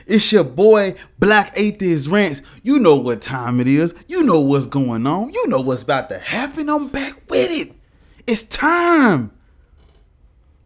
It's your boy, blackatheistrants. You know what time it is. You know what's going on. You know what's about to happen. I'm back with it. It's time.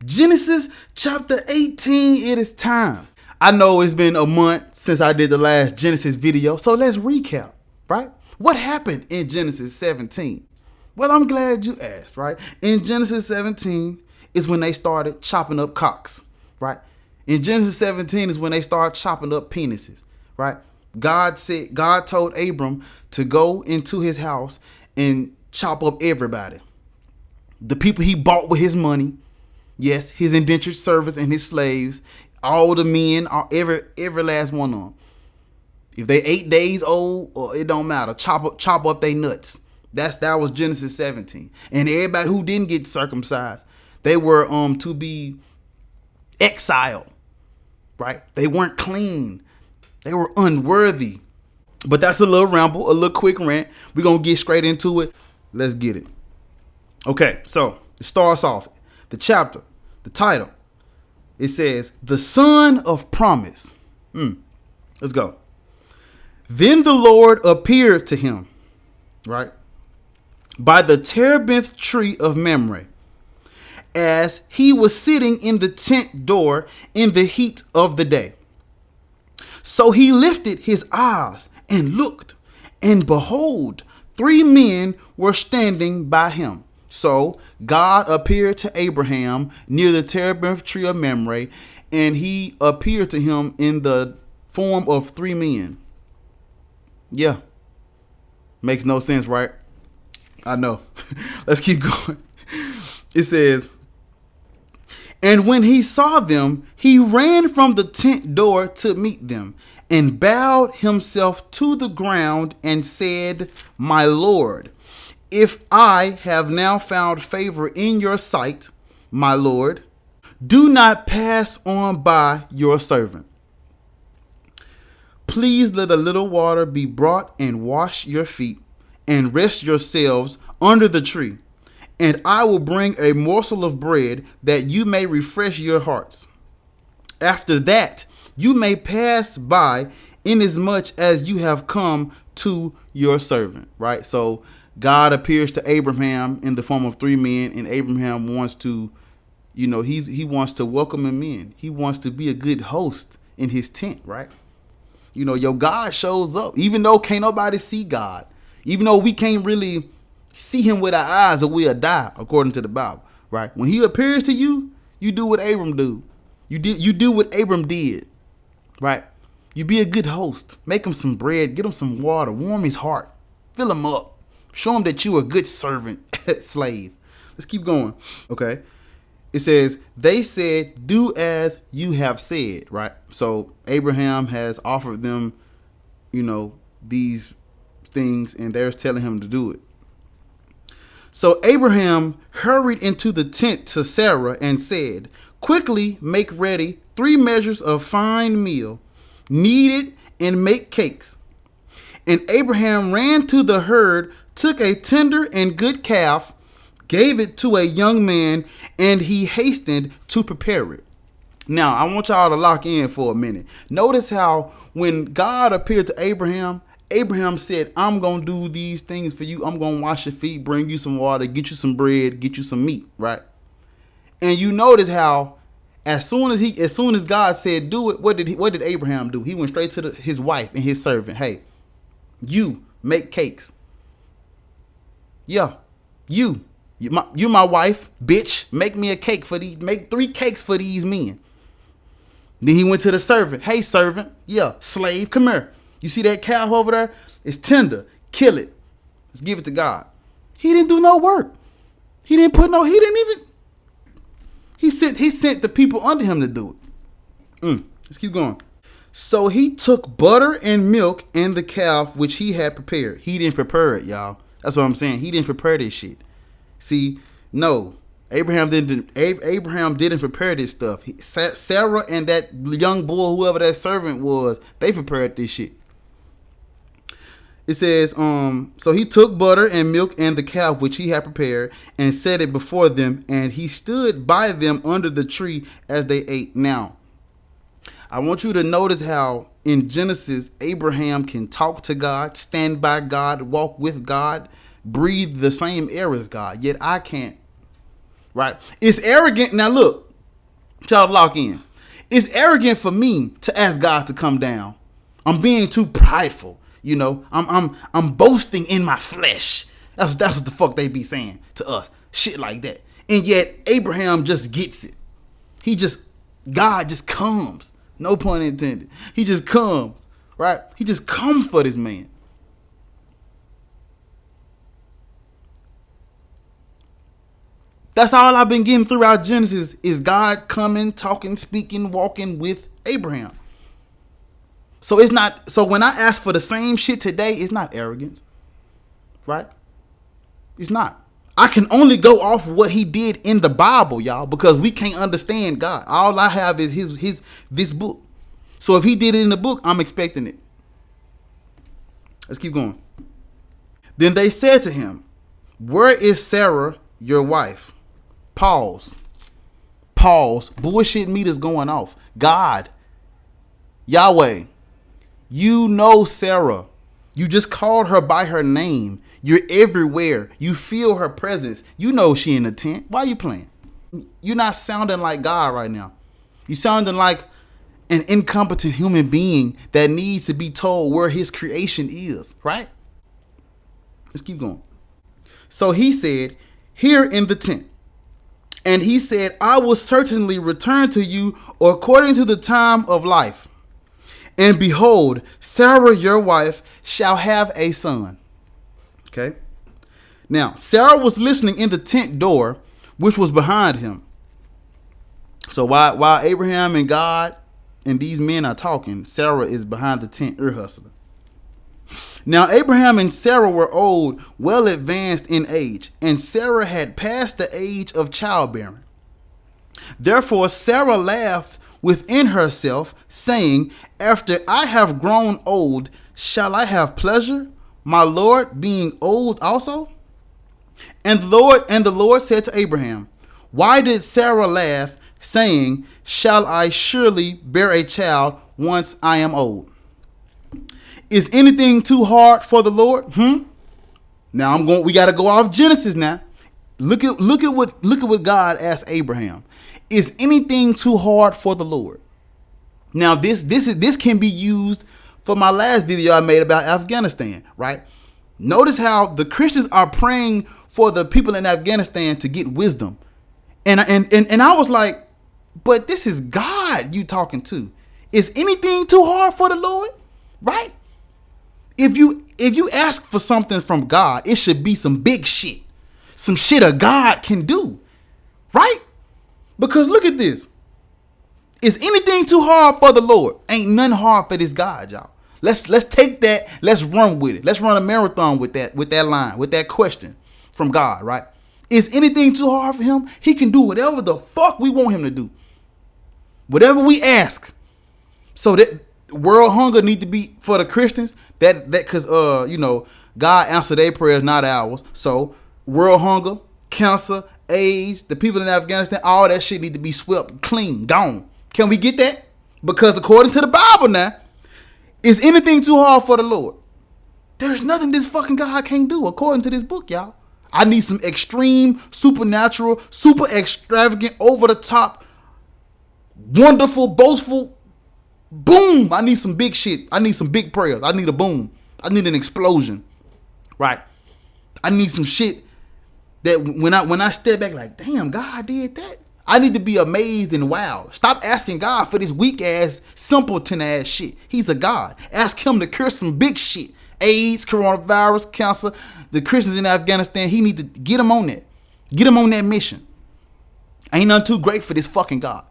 Genesis chapter 18, it is time. I know it's been a month since I did the last Genesis video, so let's recap, right? What happened in Genesis 17? Well, I'm glad you asked, right? In Genesis 17 is when they started chopping up cocks, right? In Genesis 17 is when they start chopping up penises, right? God told Abram to go into his house and chop up everybody. The people he bought with his money, yes, his indentured servants and his slaves, all the men, every last one of them. If they 8 days old, or it don't matter, chop up their nuts. That was Genesis 17. And everybody who didn't get circumcised, they were to be exiled. Right? They weren't clean. They were unworthy. But that's a little ramble, a little quick rant. We're going to get straight into it. Let's get it. Okay, so it starts off. The chapter, the title, it says, The Son of Promise. Let's go. Then the Lord appeared to him, right, by the terebinth tree of Mamre, as he was sitting in the tent door in the heat of the day. So he lifted his eyes and looked, and behold, 3 men were standing by him. So God appeared to Abraham near the terebinth tree of Mamre, and he appeared to him in the form of 3 men. Yeah. Makes no sense, right? I know. Let's keep going. It says, and when he saw them, he ran from the tent door to meet them and bowed himself to the ground and said, My Lord, if I have now found favor in your sight, my Lord, do not pass on by your servant. Please let a little water be brought and wash your feet and rest yourselves under the tree. And I will bring a morsel of bread that you may refresh your hearts. After that, you may pass by inasmuch as you have come to your servant. Right? So God appears to Abraham in the form of 3 men, and Abraham wants to, he wants to welcome him in. He wants to be a good host in his tent, right? Your God shows up, even though can't nobody see God, even though we can't really see him with our eyes or we'll die, according to the Bible, right? When he appears to you, you do what Abram do. You do what Abram did, right? You be a good host. Make him some bread, get him some water, warm his heart, fill him up, show him that you a good servant, slave. Let's keep going. Okay. It says, they said, do as you have said, right? So Abraham has offered them, these things, and they're telling him to do it. So Abraham hurried into the tent to Sarah and said, quickly make ready 3 measures of fine meal, knead it and make cakes. And Abraham ran to the herd, took a tender and good calf, gave it to a young man, and he hastened to prepare it. Now, I want y'all to lock in for a minute. Notice how when God appeared to Abraham, Abraham said, I'm going to do these things for you. I'm going to wash your feet, bring you some water, get you some bread, get you some meat, right? And you notice how as soon as God said do it, what did Abraham do? He went straight to his wife and his servant. Hey, you make cakes. Yeah, you're my wife, bitch. Make me a cake make 3 cakes for these men. Then he went to the servant. Hey, servant. Yeah, slave, come here. You see that calf over there? It's tender. Kill it. Let's give it to God. He didn't do no work. He sent the people under him to do it. Let's keep going. So he took butter and milk and the calf which he had prepared. He didn't prepare it, y'all. That's what I'm saying. He didn't prepare this shit. See, no, Abraham didn't. Abraham didn't prepare this stuff. Sarah and that young boy, whoever that servant was, they prepared this shit. It says, so he took butter and milk and the calf which he had prepared and set it before them, and he stood by them under the tree as they ate. Now, I want you to notice how in Genesis, Abraham can talk to God, stand by God, walk with God, breathe the same air as God, yet I can't. Right? It's arrogant. Now look, y'all lock in. It's arrogant for me to ask God to come down. I'm being too prideful. You know, I'm boasting in my flesh. That's what the fuck they be saying to us. Shit like that. And yet Abraham just gets it. God just comes. No pun intended. He just comes, right? He just comes for this man. That's all I've been getting throughout Genesis is God coming, talking, speaking, walking with Abraham. So it's not, so when I ask for the same shit today, it's not arrogance, right? It's not. I can only go off what he did in the Bible, y'all, because we can't understand God. All I have is this book. So if he did it in the book, I'm expecting it. Let's keep going. Then they said to him, "Where is Sarah, your wife?" Pause. Bullshit meters going off. God, Yahweh, you know Sarah. You just called her by her name. You're everywhere. You feel her presence. You know she in the tent. Why are you playing? You're not sounding like God right now. You sounding like an incompetent human being that needs to be told where his creation is, right? Let's keep going. So he said, "Here in the tent." And he said, "I will certainly return to you according to the time of life. And behold, Sarah, your wife, shall have a son." Okay. Now, Sarah was listening in the tent door, which was behind him. So while Abraham and God and these men are talking, Sarah is behind the tent ear hustling. Now, Abraham and Sarah were old, well advanced in age, and Sarah had passed the age of childbearing. Therefore, Sarah laughed within herself, saying, "After I have grown old, shall I have pleasure, my Lord being old also?" And the Lord said to Abraham, "Why did Sarah laugh, saying, shall I surely bear a child once I am old? Is anything too hard for the Lord?" Now we got to go off Genesis now. Look at what God asked Abraham. Is anything too hard for the Lord? Now this can be used for my last video I made about Afghanistan, right? Notice how the Christians are praying for the people in Afghanistan to get wisdom. And I was like, but this is God you talking to. Is anything too hard for the Lord? Right? If you ask for something from God, it should be some big shit. Some shit a God can do. Right? Because look at this. Is anything too hard for the Lord? Ain't nothing hard for this God, y'all. Let's take that. Let's run with it. Let's run a marathon with that line, with that question from God, right? Is anything too hard for him? He can do whatever the fuck we want him to do. Whatever we ask. So that world hunger need to be for the Christians. That cause God answered their prayers, not ours. So world hunger, cancer, AIDS, the people in Afghanistan, all that shit need to be swept clean, gone. Can we get that? Because according to the Bible now, is anything too hard for the Lord? There's nothing this fucking God can't do according to this book, y'all. I need some extreme, supernatural, super extravagant, over the top, wonderful, boastful, boom. I need some big shit. I need some big prayers. I need a boom. I need an explosion. Right? I need some shit that when I step back like, damn, God did that. I need to be amazed and wowed. Stop asking God for this weak ass, simpleton ass shit. He's a God. Ask him to cure some big shit. AIDS, coronavirus, cancer, the Christians in Afghanistan. He need to get them on that. Get them on that mission. Ain't nothing too great for this fucking God.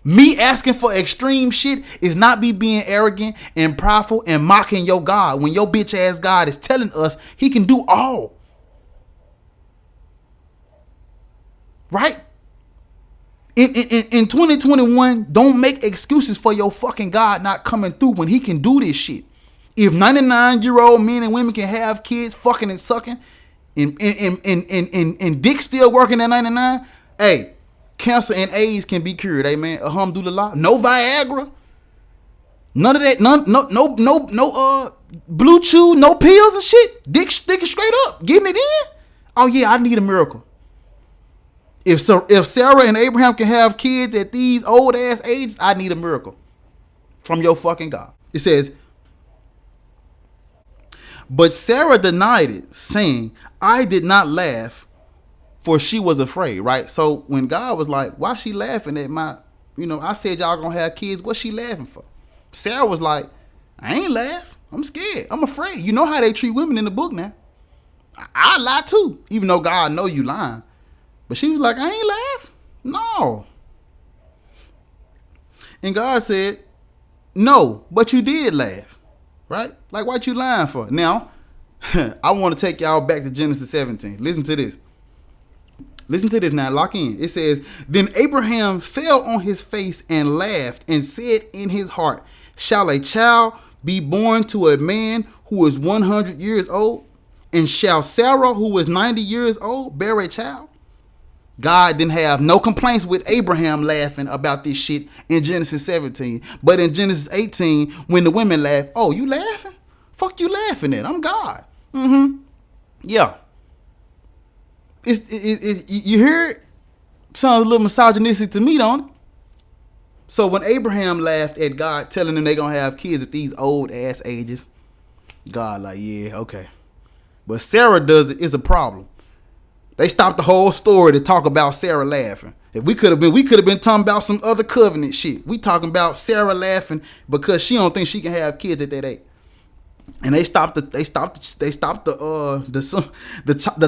Me asking for extreme shit is not me being arrogant and prideful and mocking your God when your bitch ass God is telling us he can do all. Right? In 2021, don't make excuses for your fucking God not coming through when he can do this shit. If 99-year-old men and women can have kids fucking and sucking and dick still working at 99, hey, cancer and AIDS can be cured, amen. Alhamdulillah. No Viagra. None of that. No Blue Chew, no pills and shit. Dick sticking straight up. Getting it in. Oh yeah, I need a miracle. If Sarah and Abraham can have kids at these old ass ages, I need a miracle from your fucking God. It says, but Sarah denied it, saying, I did not laugh, for she was afraid, right? So when God was like, why she laughing at my, I said y'all gonna have kids, what's she laughing for? Sarah was like, I ain't laugh. I'm scared. I'm afraid. You know how they treat women in the book now. I lie too, even though God know you lying. But she was like, I ain't laugh. No. And God said, no, but you did laugh. Right? Like, what you lying for? Now, I want to take y'all back to Genesis 17. Listen to this. Listen to this now. Lock in. It says, then Abraham fell on his face and laughed and said in his heart, shall a child be born to a man who is 100 years old? And shall Sarah, who is 90 years old, bear a child? God didn't have no complaints with Abraham laughing about this shit in Genesis 17. But in Genesis 18, when the women laugh, oh, you laughing? Fuck you laughing at? I'm God. Yeah. You hear it? Sounds a little misogynistic to me, don't it? So when Abraham laughed at God telling them they're going to have kids at these old ass ages, God like, yeah, okay. But Sarah does it is a problem. They stopped the whole story to talk about Sarah laughing. If we could have been talking about some other covenant shit. We talking about Sarah laughing because she don't think she can have kids at that age. And the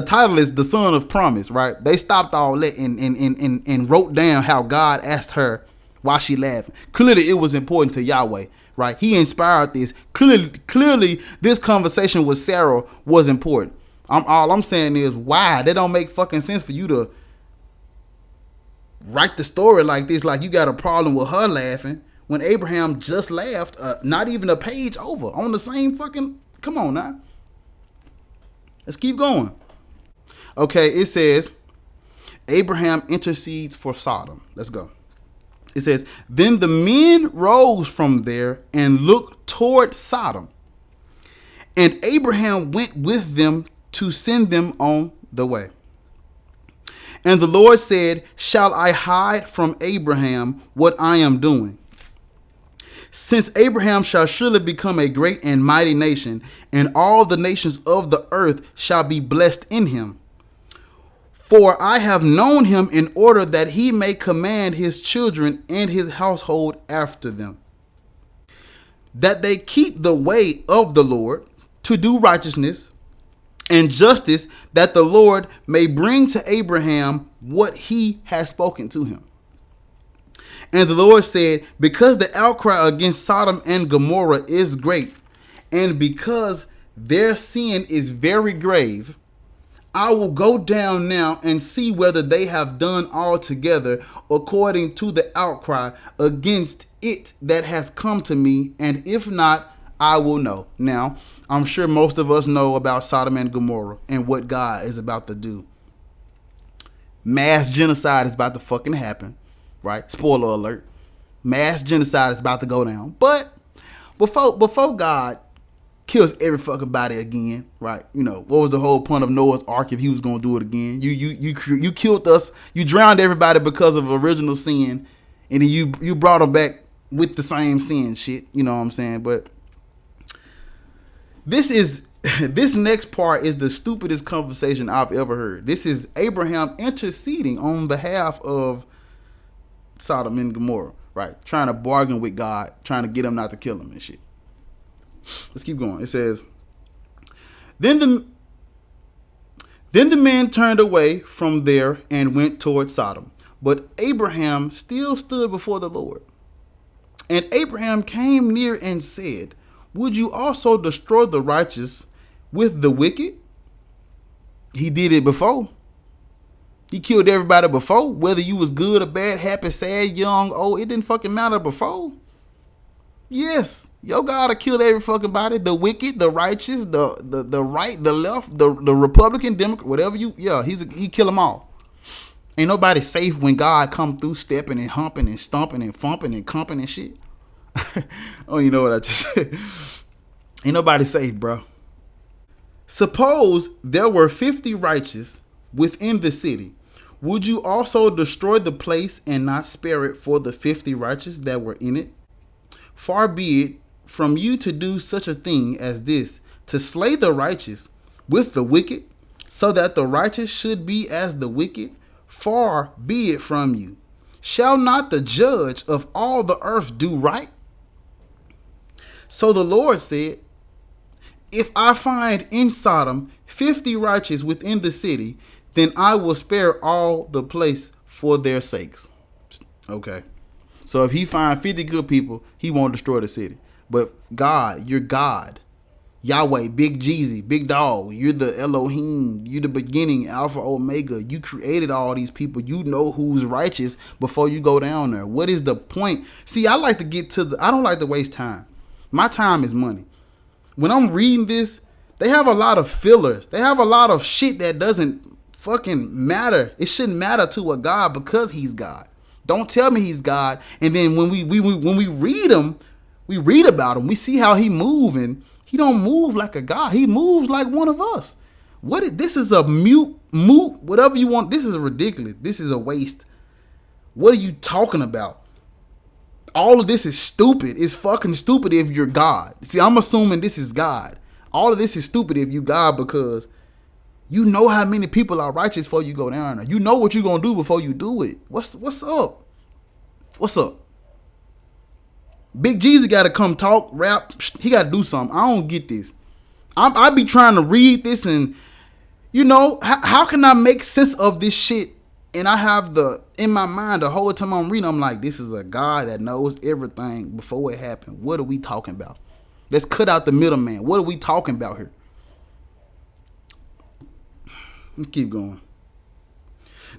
title is the son of promise, right? They stopped all that and wrote down how God asked her why she laughing. Clearly it was important to Yahweh, right? He inspired this. Clearly this conversation with Sarah was important. All I'm saying is, why? That don't make fucking sense for you to write the story like this, like you got a problem with her laughing when Abraham just laughed, not even a page over on the same fucking. Come on now. Let's keep going. Okay, it says Abraham intercedes for Sodom. Let's go. It says, then the men rose from there and looked toward Sodom, and Abraham went with them to send them on the way. And the Lord said, shall I hide from Abraham what I am doing? Since Abraham shall surely become a great and mighty nation, and all the nations of the earth shall be blessed in him. For I have known him in order that he may command his children and his household after them, that they keep the way of the Lord to do righteousness and justice, that the Lord may bring to Abraham what he has spoken to him. And the Lord said, because the outcry against Sodom and Gomorrah is great, and because their sin is very grave, I will go down now and see whether they have done altogether according to the outcry against it that has come to me, and if not, I will know. Now, I'm sure most of us know about Sodom and Gomorrah and what God is about to do. Mass genocide is about to fucking happen, right? Spoiler alert. Mass genocide is about to go down. But before God kills every fucking body again, right? What was the whole point of Noah's Ark if he was going to do it again? You killed us. You drowned everybody because of original sin, and then you brought them back with the same sin shit. You know what I'm saying? But this next part is the stupidest conversation I've ever heard. This is Abraham interceding on behalf of Sodom and Gomorrah, right? Trying to bargain with God, trying to get him not to kill him and shit. Let's keep going. It says, then the men turned away from there and went toward Sodom. But Abraham still stood before the Lord. And Abraham came near and said, would you also destroy the righteous with the wicked? He did it before. He killed everybody before. Whether you was good or bad, happy, sad, young, old, it didn't fucking matter before. Yes, your God will kill every fucking body. The wicked, the righteous, the right, the left, the Republican, Democrat, whatever he kill them all. Ain't nobody safe when God come through stepping and humping and stomping and fumping and comping and shit. Oh, you know what I just said? Ain't nobody safe, bro. Suppose there were 50 righteous within the city. Would you also destroy the place and not spare it for the 50 righteous that were in it? Far be it from you to do such a thing as this, to slay the righteous with the wicked, so that the righteous should be as the wicked. Far be it from you. Shall not the judge of all the earth do right? So the Lord said, if I find in Sodom 50 righteous within the city, then I will spare all the place for their sakes. Okay. So if he find 50 good people, he won't destroy the city. But God, you're God. Yahweh, Big Jeezy, Big Dog, you're the Elohim, you're the beginning, Alpha, Omega. You created all these people. You know who's righteous before you go down there. What is the point? See, I like to get to I don't like to waste time. My time is money. When I'm reading this, they have a lot of fillers. They have a lot of shit that doesn't fucking matter. It shouldn't matter to a God because he's God. Don't tell me he's God. And then when we read him, we read about him. We see how he moving. He don't move like a God. He moves like one of us. This is a moot, whatever you want. This is ridiculous. This is a waste. What are you talking about? All of this is stupid. It's fucking stupid if you're God. See, I'm assuming this is God. All of this is stupid if you God because you know how many people are righteous before you go down there. You know what you're going to do before you do it. What's up? What's up? Big Jeezy got to come talk, rap. He got to do something. I don't get this. I be trying to read this and, how can I make sense of this shit? And I have in my mind the whole time I'm reading, I'm like, this is a God that knows everything before it happened. What are we talking about? Let's cut out the middleman. What are we talking about here? Let's keep going.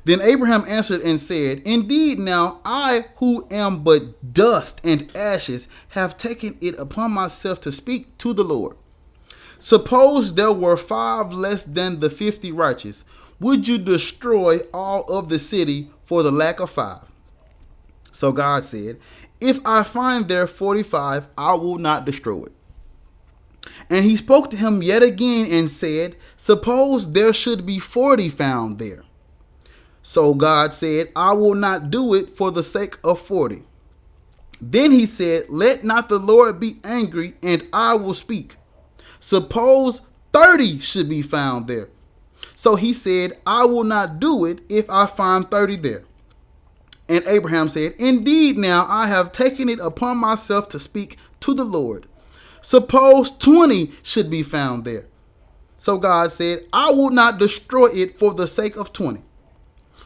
Then Abraham answered and said, indeed, now I who am but dust and ashes have taken it upon myself to speak to the Lord. Suppose there were 5 less than the 50 righteous. Would you destroy all of the city for the lack of 5? So God said, if I find there 45, I will not destroy it. And he spoke to him yet again and said, suppose there should be 40 found there. So God said, I will not do it for the sake of 40. Then he said, let not the Lord be angry, and I will speak. Suppose 30 should be found there. So he said, I will not do it if I find 30 there. And Abraham said, indeed, now I have taken it upon myself to speak to the Lord. Suppose 20 should be found there. So God said, I will not destroy it for the sake of 20.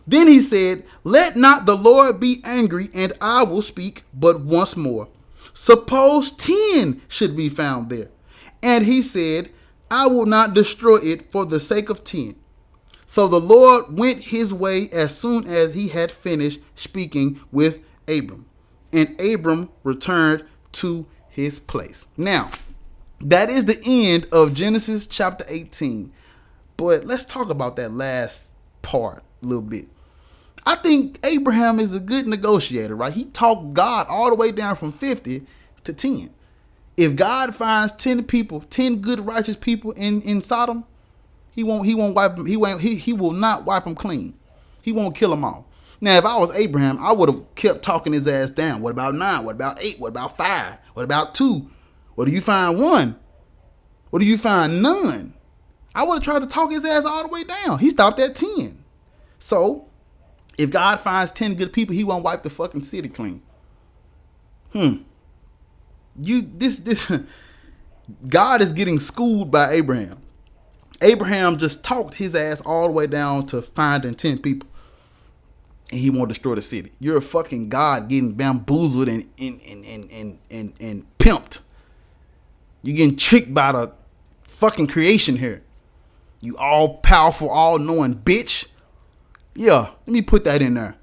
Then he said, let not the Lord be angry, and I will speak but once more. Suppose 10 should be found there. And he said, I will not destroy it for the sake of 10. So the Lord went his way as soon as he had finished speaking with Abram. And Abram returned to his place. Now, that is the end of Genesis chapter 18. But let's talk about that last part a little bit. I think Abraham is a good negotiator, right? He talked God all the way down from 50 to 10. If God finds 10 people, 10 good righteous people in Sodom, he won't wipe them. He will not wipe them clean. He won't kill them all. Now, if I was Abraham, I would have kept talking his ass down. What about 9? What about 8? What about 5? What about 2? What do you find 1? What do you find none? I would have tried to talk his ass all the way down. He stopped at 10. So, if God finds 10 good people, he won't wipe the fucking city clean. God is getting schooled by Abraham. Abraham just talked his ass all the way down to finding 10 people. and he won't destroy the city. You're a fucking God getting bamboozled and pimped. You're getting tricked by the fucking creation here. You all powerful, all knowing bitch. Yeah, let me put that in there.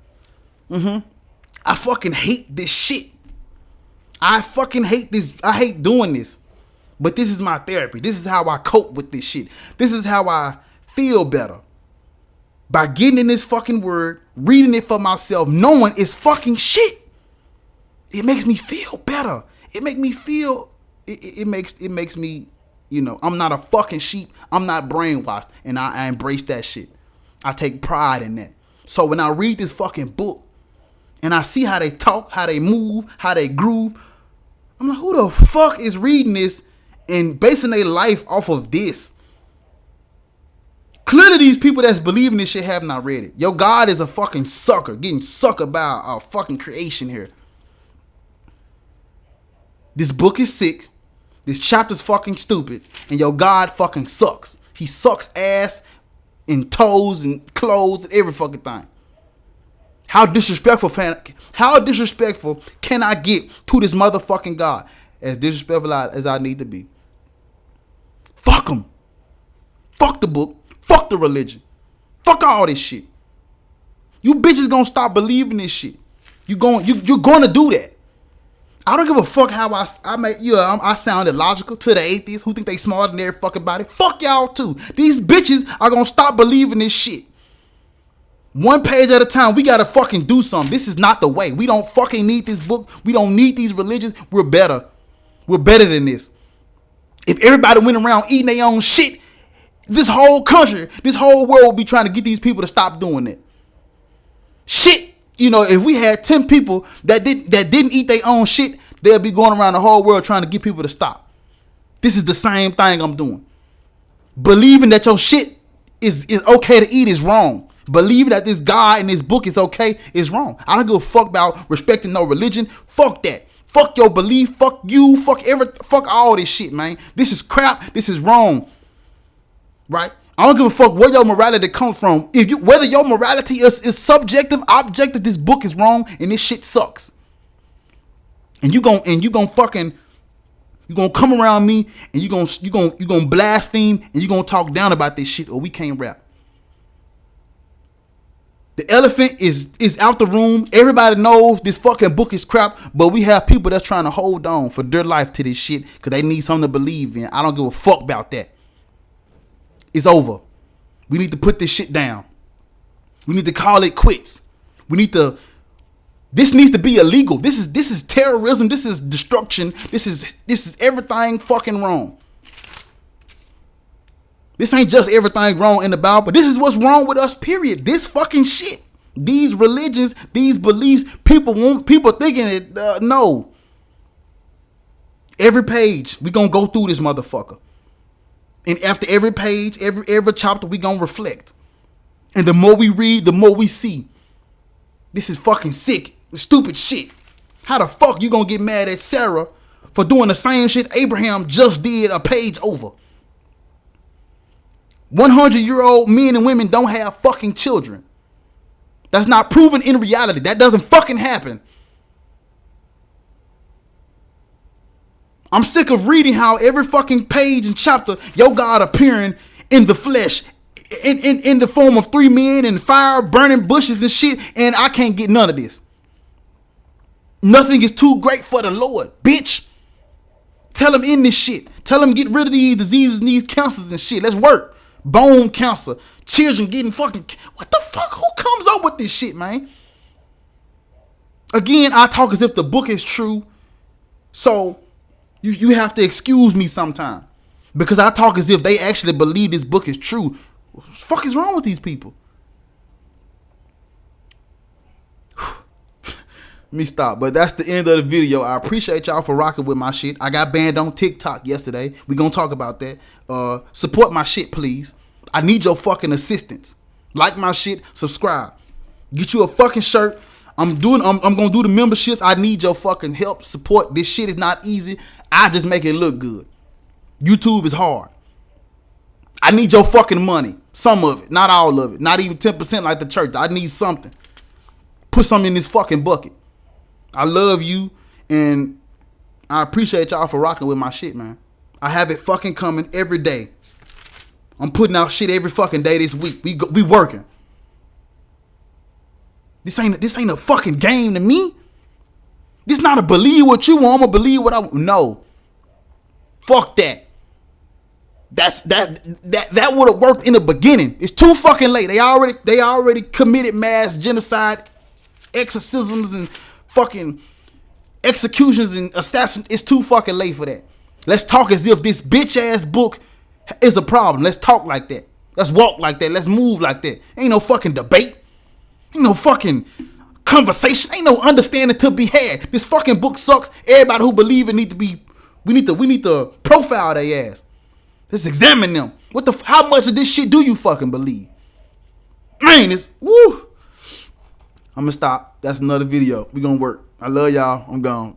I fucking hate this shit. I fucking hate this. I hate doing this. But this is my therapy. This is how I cope with this shit. This is how I feel better. By getting in this fucking word, reading it for myself, knowing it's fucking shit. It makes me feel better. It makes me feel, it makes me, you know, I'm not a fucking sheep. I'm not brainwashed. And I embrace that shit. I take pride in that. So when I read this fucking book and I see how they talk, how they move, how they groove, I'm like, who the fuck is reading this and basing their life off of this? Clearly these people that's believing this shit have not read it. Your God is a fucking sucker, getting suckered by a fucking creation here. This book is sick. This chapter's fucking stupid. And your God fucking sucks. He sucks ass and toes and clothes and every fucking thing. How disrespectful can I get to this motherfucking God? As disrespectful as I need to be. Fuck him. Fuck the book. Fuck the religion. Fuck all this shit. You bitches gonna stop believing this shit. You're gonna do that. I don't give a fuck how I sounded logical to the atheists who think they smarter than every fucking body. Fuck y'all too. These bitches are gonna stop believing this shit. One page at a time. We gotta fucking do something. This is not the way. We don't fucking need this book. We don't need these religions. We're better. We're better than this. If everybody went around eating their own shit, this whole country, this whole world will be trying to get these people to stop doing it. Shit. You know, if we had 10 people that didn't eat their own shit, they'll be going around the whole world trying to get people to stop. This is the same thing I'm doing. Believing that your shit is okay to eat is wrong. Believing that this God in this book is okay is wrong. I don't give a fuck about respecting no religion. Fuck that. Fuck your belief. Fuck you. Fuck all this shit, man. This is crap. This is wrong. Right? I don't give a fuck where your morality comes from. Whether your morality is subjective, objective, this book is wrong and this shit sucks. And you gonna come around me and you gonna blaspheme and you gonna talk down about this shit or we can't rap. The elephant is out the room. Everybody knows this fucking book is crap, but we have people that's trying to hold on for their life to this shit because they need something to believe in. I don't give a fuck about that. It's over. We need to put this shit down. We need to call it quits. This needs to be illegal. This is terrorism. This is destruction. This is everything fucking wrong. This ain't just everything wrong in the Bible, but this is what's wrong with us, period. This fucking shit. These religions, these beliefs, people thinking it, no. Every page, we gonna go through this motherfucker. And after every page, every chapter, we gonna reflect. And the more we read, the more we see. This is fucking sick, stupid shit. How the fuck you gonna get mad at Sarah for doing the same shit Abraham just did a page over? 100-year-old men and women don't have fucking children. That's not proven in reality. That doesn't fucking happen. I'm sick of reading how every fucking page and chapter, your God appearing in the flesh, in the form of 3 men and fire, burning bushes and shit, and I can't get none of this. Nothing is too great for the Lord, bitch. Tell him in this shit. Tell him get rid of these diseases and these cancers and shit. Let's work. Bone cancer, children getting fucking, what the fuck? Who comes up with this shit, man? Again, I talk as if the book is true, so you have to excuse me sometime because I talk as if they actually believe this book is true. What the fuck is wrong with these people? Let me stop, but that's the end of the video. I appreciate y'all for rocking with my shit. I got banned on TikTok yesterday. We gonna talk about that. Support my shit, please. I need your fucking assistance. Like my shit, subscribe. Get you a fucking shirt. I'm gonna do the memberships. I need your fucking help, support. This shit is not easy. I just make it look good. YouTube is hard. I need your fucking money. Some of it, not all of it. Not even 10% like the church. I need something. put something in this fucking bucket. I love you, and I appreciate y'all for rocking with my shit, man. I have it fucking coming every day. I'm putting out shit every fucking day this week. We working. This ain't a fucking game to me. This not a believe what you want. I'm gonna believe what I want. No. Fuck that. That would have worked in the beginning. It's too fucking late. They already committed mass genocide, exorcisms, and fucking executions and assassins. It's too fucking late for that. Let's talk as if this bitch ass book is a problem. Let's talk like that. Let's walk like that. Let's move like that. Ain't no fucking debate. Ain't no fucking conversation. Ain't no understanding to be had. This fucking book sucks. Everybody who believe it need to be. We need to profile their ass. Let's examine them. How much of this shit do you fucking believe? Man, it's woo. I'm gonna stop. That's another video. We gonna work. I love y'all. I'm gone.